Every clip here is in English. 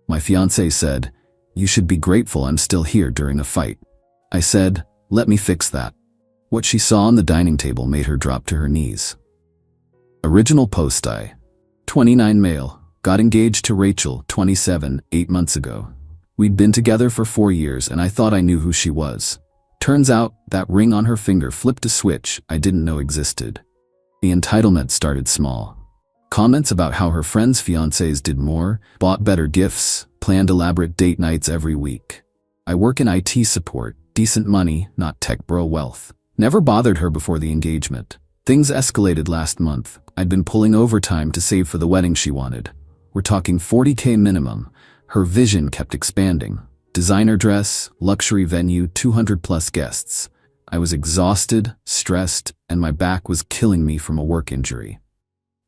My fiancé said, "You should be grateful I'm still here during a fight." I said, "Let me fix that." What she saw on the dining table made her drop to her knees. Original post: I, 29 male, got engaged to Rachel, 27, 8 months ago. We'd been together for 4 years and I thought I knew who she was. Turns out that ring on her finger flipped a switch I didn't know existed. The entitlement started small. Comments about how her friends' fiancés did more, bought better gifts, planned elaborate date nights every week. I work in IT support, decent money, not tech bro wealth. Never bothered her before the engagement. Things escalated last month. I'd been pulling overtime to save for the wedding she wanted. We're talking $40K minimum. Her vision kept expanding. Designer dress, luxury venue, 200 plus guests. I was exhausted, stressed, and my back was killing me from a work injury.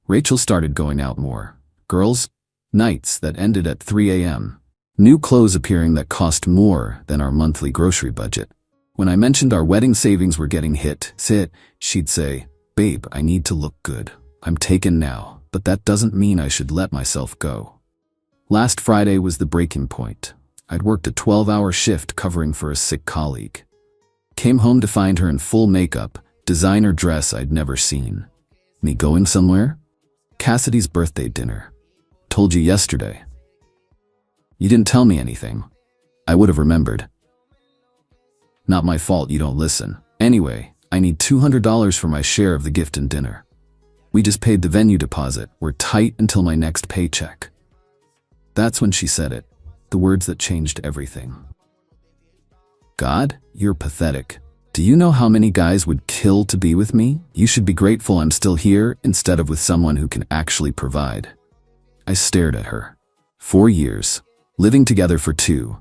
Rachel started going out more. Girls' nights that ended at 3 a.m. New clothes appearing that cost more than our monthly grocery budget. When I mentioned our wedding savings were getting hit, she'd say, "Babe, I need to look good. I'm taken now, but that doesn't mean I should let myself go." Last Friday was the breaking point. I'd worked a 12-hour shift covering for a sick colleague. Came home to find her in full makeup, designer dress I'd never seen. Me going somewhere? Cassidy's birthday dinner. Told you yesterday. You didn't tell me anything. I would have remembered. Not my fault you don't listen. Anyway, I need $200 for my share of the gift and dinner. We just paid the venue deposit. We're tight until my next paycheck. That's when she said it. The words that changed everything. "God, you're pathetic. Do you know how many guys would kill to be with me? You should be grateful I'm still here instead of with someone who can actually provide." I stared at her. 4 years, living together for 2.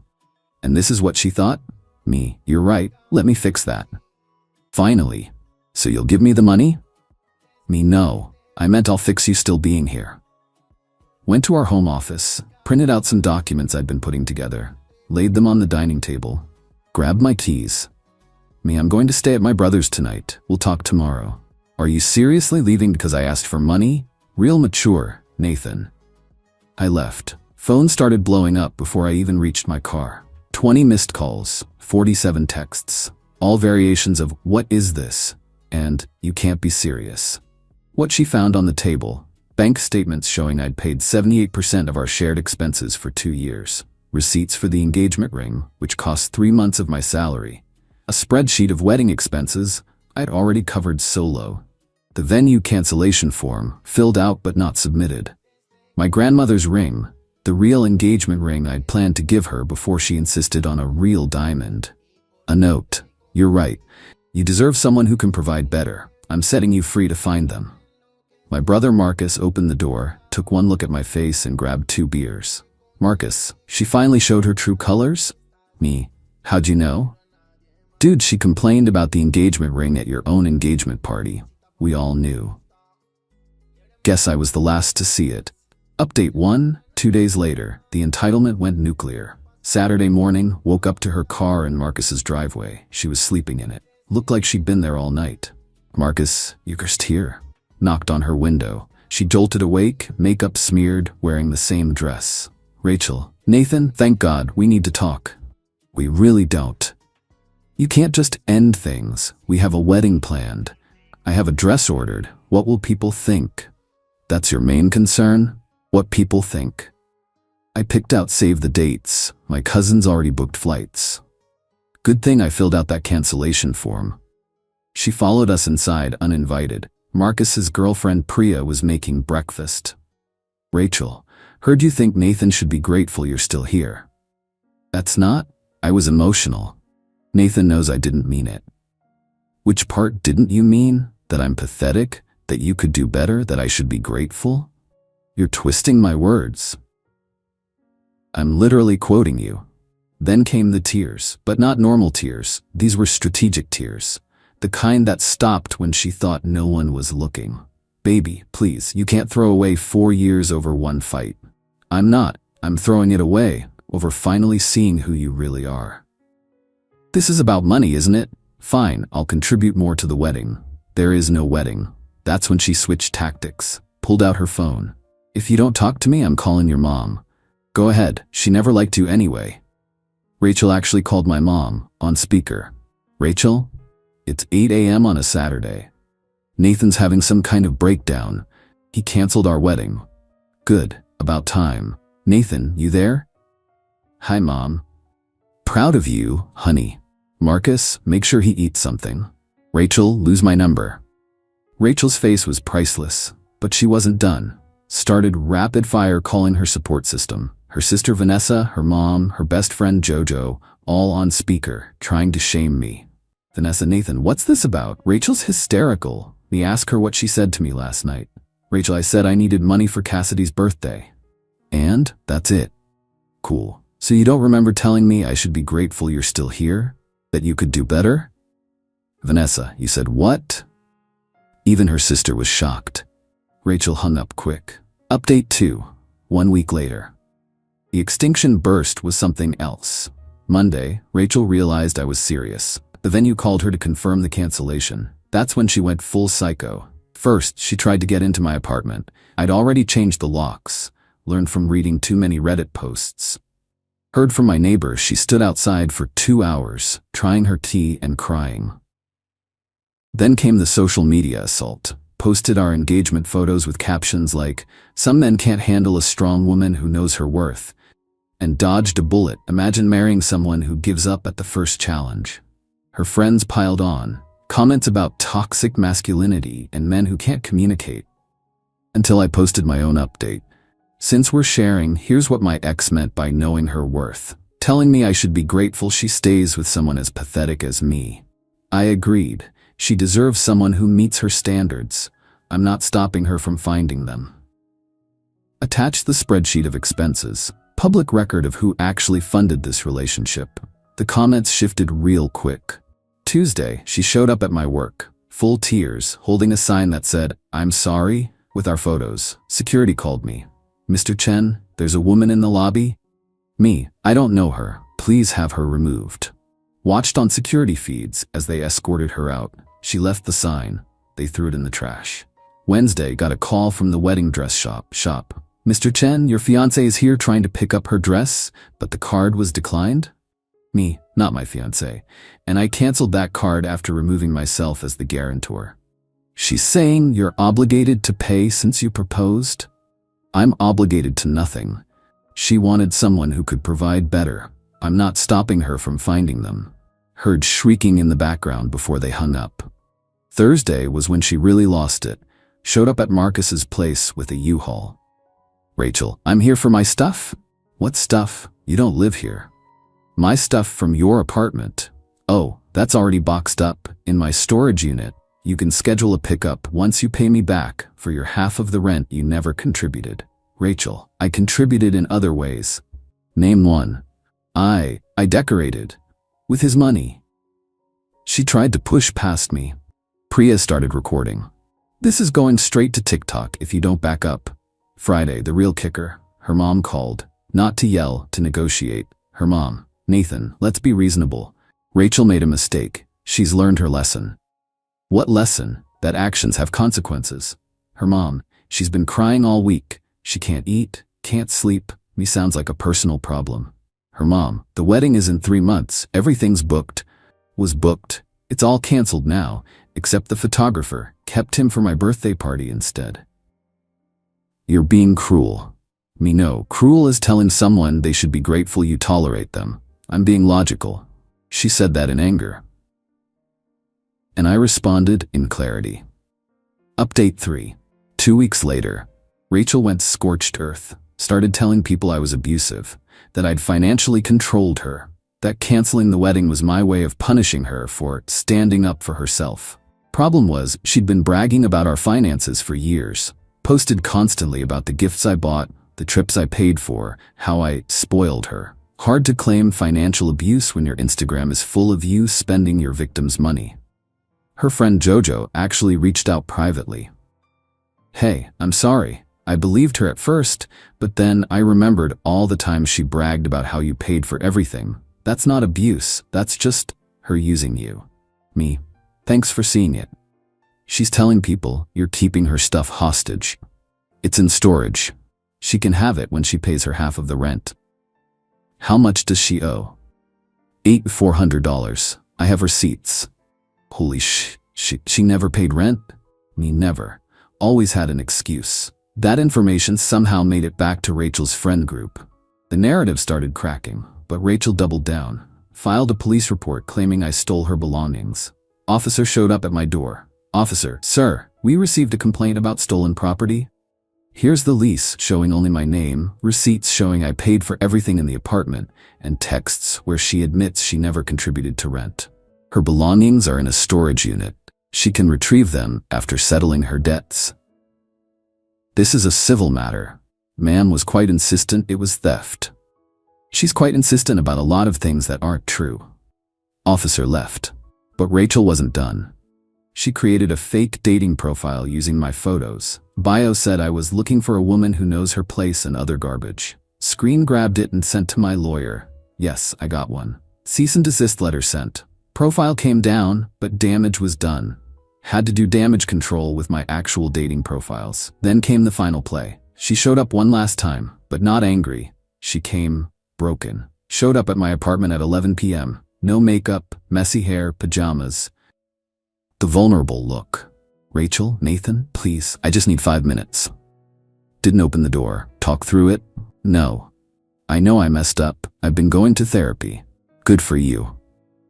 And this is what she thought? Me, "You're right, let me fix that." Finally, "So you'll give me the money?" Me, "No, I meant I'll fix you still being here." Went to our home office, printed out some documents I'd been putting together, laid them on the dining table, grabbed my keys. "Me, I'm going to stay at my brother's tonight. We'll talk tomorrow." "Are you seriously leaving because I asked for money? Real mature, Nathan." I left. Phone started blowing up before I even reached my car. 20 missed calls, 47 texts, all variations of "What is this?" and "You can't be serious." What she found on the table: bank statements showing I'd paid 78% of our shared expenses for 2 years, receipts for the engagement ring, which cost 3 months of my salary, a spreadsheet of wedding expenses I'd already covered solo, the venue cancellation form, filled out but not submitted, my grandmother's ring, the real engagement ring I'd planned to give her before she insisted on a real diamond. A note: "You're right. You deserve someone who can provide better. I'm setting you free to find them." My brother Marcus opened the door, took one look at my face and grabbed 2 beers. "Marcus, she finally showed her true colors?" Me, "How'd you know?" "Dude, she complained about the engagement ring at your own engagement party. We all knew." Guess I was the last to see it. Update 1, 2 days later, the entitlement went nuclear. Saturday morning, woke up to her car in Marcus's driveway. She was sleeping in it. Looked like she'd been there all night. "Marcus, you're just here." Knocked on her window. She jolted awake, makeup smeared, wearing the same dress. "Rachel, Nathan, thank God, we need to talk." "We really don't. You can't just end things. We have a wedding planned. I have a dress ordered. What will people think?" "That's your main concern? What people think?" I picked out save the dates. My cousin's already booked flights. Good thing I filled out that cancellation form. She followed us inside uninvited. Marcus's girlfriend Priya was making breakfast. "Rachel, heard you think Nathan should be grateful you're still here." "That's not." I was emotional. "Nathan knows I didn't mean it." "Which part didn't you mean? That I'm pathetic? That you could do better? That I should be grateful?" "You're twisting my words." "I'm literally quoting you." Then came the tears, but not normal tears. These were strategic tears. The kind that stopped when she thought no one was looking. "Baby, please, you can't throw away 4 years over one fight." "I'm not. I'm throwing it away over finally seeing who you really are." "This is about money, isn't it? Fine, I'll contribute more to the wedding." There is no wedding. That's when she switched tactics, pulled out her phone. "If you don't talk to me, I'm calling your mom." Go ahead, she never liked you anyway. Rachel actually called my mom, on speaker. Rachel? It's 8 a.m. on a Saturday. Nathan's having some kind of breakdown. He canceled our wedding. Good, about time. Nathan, you there? Hi, Mom. Proud of you, honey. Marcus, make sure he eats something. Rachel, lose my number. Rachel's face was priceless, but she wasn't done. Started rapid fire calling her support system. Her sister Vanessa, her mom, her best friend Jojo, all on speaker, trying to shame me. Vanessa, Nathan, what's this about? Rachel's hysterical. Me ask her what she said to me last night. Rachel, I said I needed money for Cassidy's birthday. And that's it. Cool. So you don't remember telling me I should be grateful you're still here? That you could do better? Vanessa, you said what? Even her sister was shocked. Rachel hung up quick. Update 2. 1 week later. The extinction burst was something else. Monday, Rachel realized I was serious. The venue called her to confirm the cancellation. That's when she went full psycho. First, she tried to get into my apartment. I'd already changed the locks. Learned from reading too many Reddit posts. Heard from my neighbor she stood outside for 2 hours, trying her tea and crying. Then came the social media assault. Posted our engagement photos with captions like, "Some men can't handle a strong woman who knows her worth," and dodged a bullet. Imagine marrying someone who gives up at the first challenge. Her friends piled on, comments about toxic masculinity and men who can't communicate. Until I posted my own update. Since we're sharing, here's what my ex meant by knowing her worth. Telling me I should be grateful she stays with someone as pathetic as me. I agreed. She deserves someone who meets her standards. I'm not stopping her from finding them. Attach the spreadsheet of expenses. Public record of who actually funded this relationship. The comments shifted real quick. Tuesday, she showed up at my work, full tears, holding a sign that said, "I'm sorry," with our photos. Security called me. "Mr. Chen, there's a woman in the lobby." Me, I don't know her. Please have her removed. Watched on security feeds as they escorted her out. She left the sign. They threw it in the trash. Wednesday, got a call from the wedding dress shop. "Mr. Chen, your fiancée is here trying to pick up her dress, but the card was declined." Me, not my fiancée, and I canceled that card after removing myself as the guarantor. She's saying you're obligated to pay since you proposed? I'm obligated to nothing. She wanted someone who could provide better. I'm not stopping her from finding them. Heard shrieking in the background before they hung up. Thursday was when she really lost it. Showed up at Marcus's place with a U-Haul. "Rachel, I'm here for my stuff." "What stuff? You don't live here." "My stuff from your apartment." "Oh, that's already boxed up, in my storage unit. You can schedule a pickup once you pay me back for your half of the rent you never contributed." "Rachel, I contributed in other ways." "Name one." I decorated. With his money." She tried to push past me. Priya started recording. "This is going straight to TikTok if you don't back up." Friday, the real kicker. Her mom called. Not to yell, to negotiate. Her mom, "Nathan, let's be reasonable. Rachel made a mistake. She's learned her lesson." "What lesson?" "That actions have consequences." Her mom, "She's been crying all week. She can't eat, can't sleep." Me sounds like a personal problem. Her mom, "The wedding is in 3 months. Everything's booked." Was booked. It's all canceled now, except the photographer. Kept him for my birthday party instead. "You're being cruel." Me, no. Cruel is telling someone they should be grateful you tolerate them. I'm being logical. She said that in anger. And I responded in clarity. Update 3. 2 weeks later, Rachel went scorched earth. Started telling people I was abusive. That I'd financially controlled her. That canceling the wedding was my way of punishing her for standing up for herself. Problem was, she'd been bragging about our finances for years. Posted constantly about the gifts I bought, the trips I paid for, how I spoiled her. Hard to claim financial abuse when your Instagram is full of you spending your victim's money. Her friend Jojo actually reached out privately. "Hey, I'm sorry. I believed her at first, but then I remembered all the times she bragged about how you paid for everything. That's not abuse, that's just her using you." Me, "Thanks for seeing it." She's telling people you're keeping her stuff hostage. It's in storage. She can have it when she pays her half of the rent. How much does she owe? $8,400. I have receipts. Holy she never paid rent? Me never. Always had an excuse. That information somehow made it back to Rachel's friend group. The narrative started cracking, but Rachel doubled down, filed a police report claiming I stole her belongings. Officer showed up at my door. Officer, sir, we received a complaint about stolen property. Here's the lease showing only my name, receipts showing I paid for everything in the apartment, and texts where she admits she never contributed to rent. Her belongings are in a storage unit. She can retrieve them after settling her debts. This is a civil matter. Ma'am was quite insistent it was theft. She's quite insistent about a lot of things that aren't true. Officer left. But Rachel wasn't done. She created a fake dating profile using my photos. Bio said I was looking for a woman who knows her place and other garbage. Screen grabbed it and sent to my lawyer. Yes, I got one. Cease and desist letter sent. Profile came down, but damage was done. Had to do damage control with my actual dating profiles. Then came the final play. She showed up one last time, but not angry. She came broken. Showed up at my apartment at 11 p.m. No makeup, messy hair, pajamas. The vulnerable look. Rachel, Nathan, please, I just need 5 minutes. Didn't open the door. Talk through it? No. I know I messed up. I've been going to therapy. Good for you.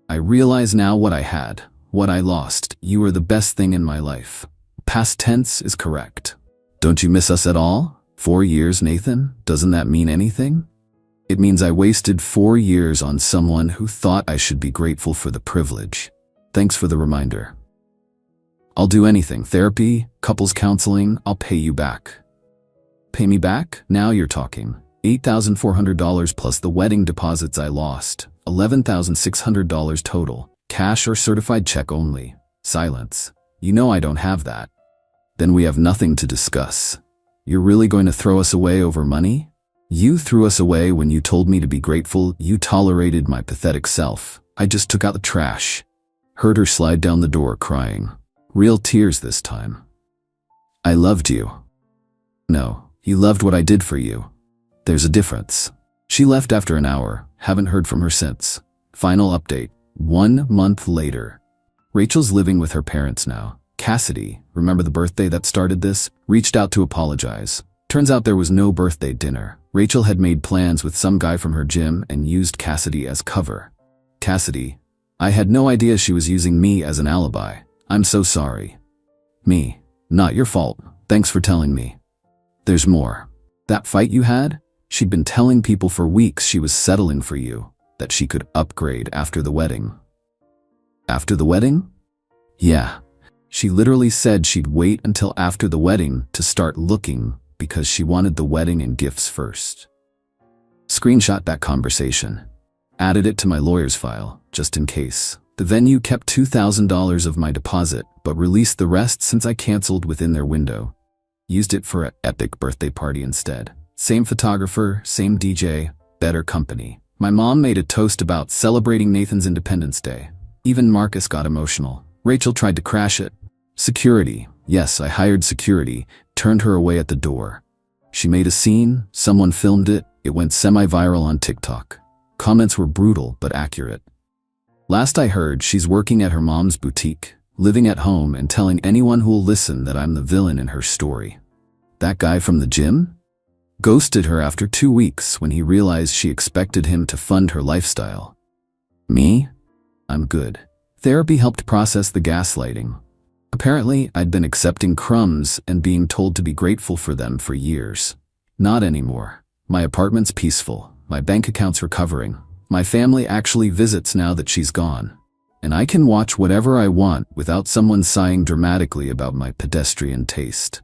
I realize now what I had, what I lost. You were the best thing in my life. Past tense is correct. Don't you miss us at all? 4 years, Nathan? Doesn't that mean anything? It means I wasted 4 years on someone who thought I should be grateful for the privilege. Thanks for the reminder. I'll do anything. Therapy, couples counseling, I'll pay you back. Pay me back? Now you're talking. $8,400 plus the wedding deposits I lost. $11,600 total. Cash or certified check only. Silence. You know I don't have that. Then we have nothing to discuss. You're really going to throw us away over money? You threw us away when you told me to be grateful. You tolerated my pathetic self. I just took out the trash. Heard her slide down the door crying. Real tears this time. I loved you. No, you loved what I did for you. There's a difference. She left after an hour. Haven't heard from her since. Final update. 1 month later. Rachel's living with her parents now. Cassidy, remember the birthday that started this, reached out to apologize. Turns out there was no birthday dinner. Rachel had made plans with some guy from her gym and used Cassidy as cover. Cassidy, I had no idea she was using me as an alibi. I'm so sorry. Me, not your fault. Thanks for telling me. There's more. That fight you had? She'd been telling people for weeks she was settling for you, that she could upgrade after the wedding. After the wedding? Yeah. She literally said she'd wait until after the wedding to start looking because she wanted the wedding and gifts first. Screenshot that conversation. Added it to my lawyer's file, just in case. The venue kept $2,000 of my deposit, but released the rest since I canceled within their window. Used it for an epic birthday party instead. Same photographer, same DJ, better company. My mom made a toast about celebrating Nathan's Independence Day. Even Marcus got emotional. Rachel tried to crash it. Security. Yes, I hired security, turned her away at the door. She made a scene, someone filmed it, it went semi-viral on TikTok. Comments were brutal but accurate. Last I heard, she's working at her mom's boutique, living at home and telling anyone who'll listen that I'm the villain in her story. That guy from the gym? Ghosted her after 2 weeks when he realized she expected him to fund her lifestyle. Me? I'm good. Therapy helped process the gaslighting. Apparently, I'd been accepting crumbs and being told to be grateful for them for years. Not anymore. My apartment's peaceful. My bank account's recovering. My family actually visits now that she's gone. And I can watch whatever I want without someone sighing dramatically about my pedestrian taste.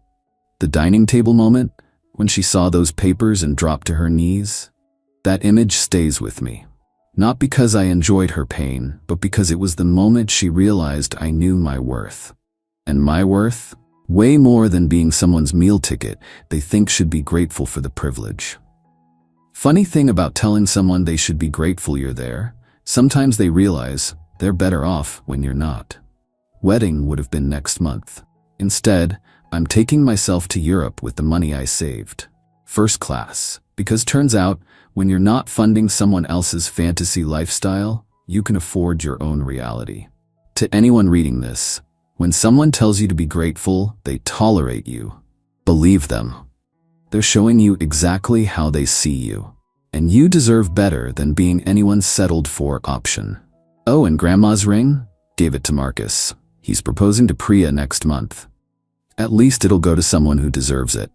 The dining table moment, when she saw those papers and dropped to her knees, that image stays with me. Not because I enjoyed her pain, but because it was the moment she realized I knew my worth. And my worth? Way more than being someone's meal ticket they think should be grateful for the privilege. Funny thing about telling someone they should be grateful you're there, sometimes they realize they're better off when you're not. Wedding would have been next month. Instead, I'm taking myself to Europe with the money I saved. First class. Because turns out, when you're not funding someone else's fantasy lifestyle, you can afford your own reality. To anyone reading this, when someone tells you to be grateful, they tolerate you. Believe them. They're showing you exactly how they see you. And you deserve better than being anyone's settled-for option. Oh, and Grandma's ring? Gave it to Marcus. He's proposing to Priya next month. At least it'll go to someone who deserves it.